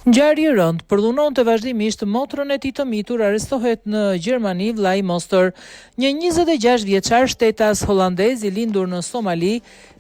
Ngjarje e rëndë përdhunonte vazhdimisht motrën e tij të mitur arrestohet në Gjermani vllai Moster. Një 26 vjeçar shtetas hollandez i lindur në Somali,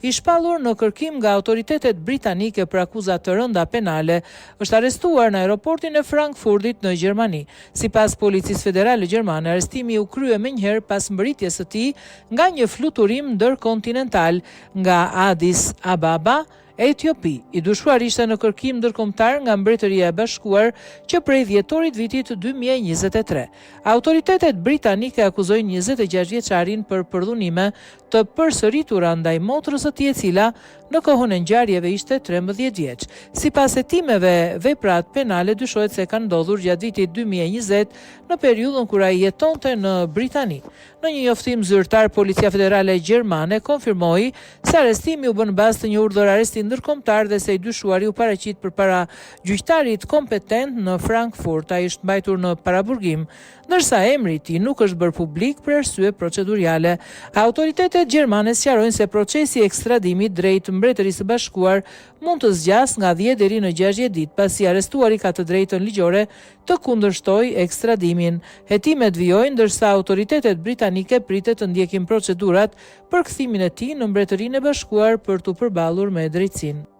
i shpallur në kërkim nga autoritetet britanike për akuza të rënda penale, është arrestuar në aeroportin e Frankfurtit në Gjermani. Sipas Policisë Federale Gjermane, arrestimi u krye menjëherë pas mbërritjes së tij nga një fluturim ndërkontinental nga Addis Ababa, Etiopi. I dyshuar ishte në kërkim ndërkombëtar nga Mbretëria e Bashkuar që prej dhjetorit vitit 2023. Autoritetet britanike akuzojnë 26 vjeçarin për përdhunime të përsëritura ndaj motrës së tij, e cila në kohën e ngjarjeve ishte 13 vjeç. Sipas hetimeve, veprat penale dyshohet se kanë ndodhur gjatë vitit 2020 në periudhën kur ai jetonte në Britani. Në një njoftim zyrtar, Policia Federale Gjermane konfirmoi se arrestimi u bën bazë të një urdhër arresti ndërkombëtar dhe se i dyshuari u paraqit përpara gjyqtarit kompetent në Frankfurt. Ai është mbajtur në paraburgim, ndërsa emri i tij nuk është bërë publik për arsye procedurale. Autoritetet gjermane sqarojnë se procesi i ekstradimit drejt Mbretërisë së Bashkuar mund të zgjas nga 10 deri në 60 ditë, pasi arrestuari ka të drejtën ligjore të kundërshtojë ekstradimin. Hetimet vijojnë ndërsa autoritetet britanike pritet të ndjekin procedurat për kthimin e tij në Mbretërinë e Bashkuar për t'u përballur me drejtësinë.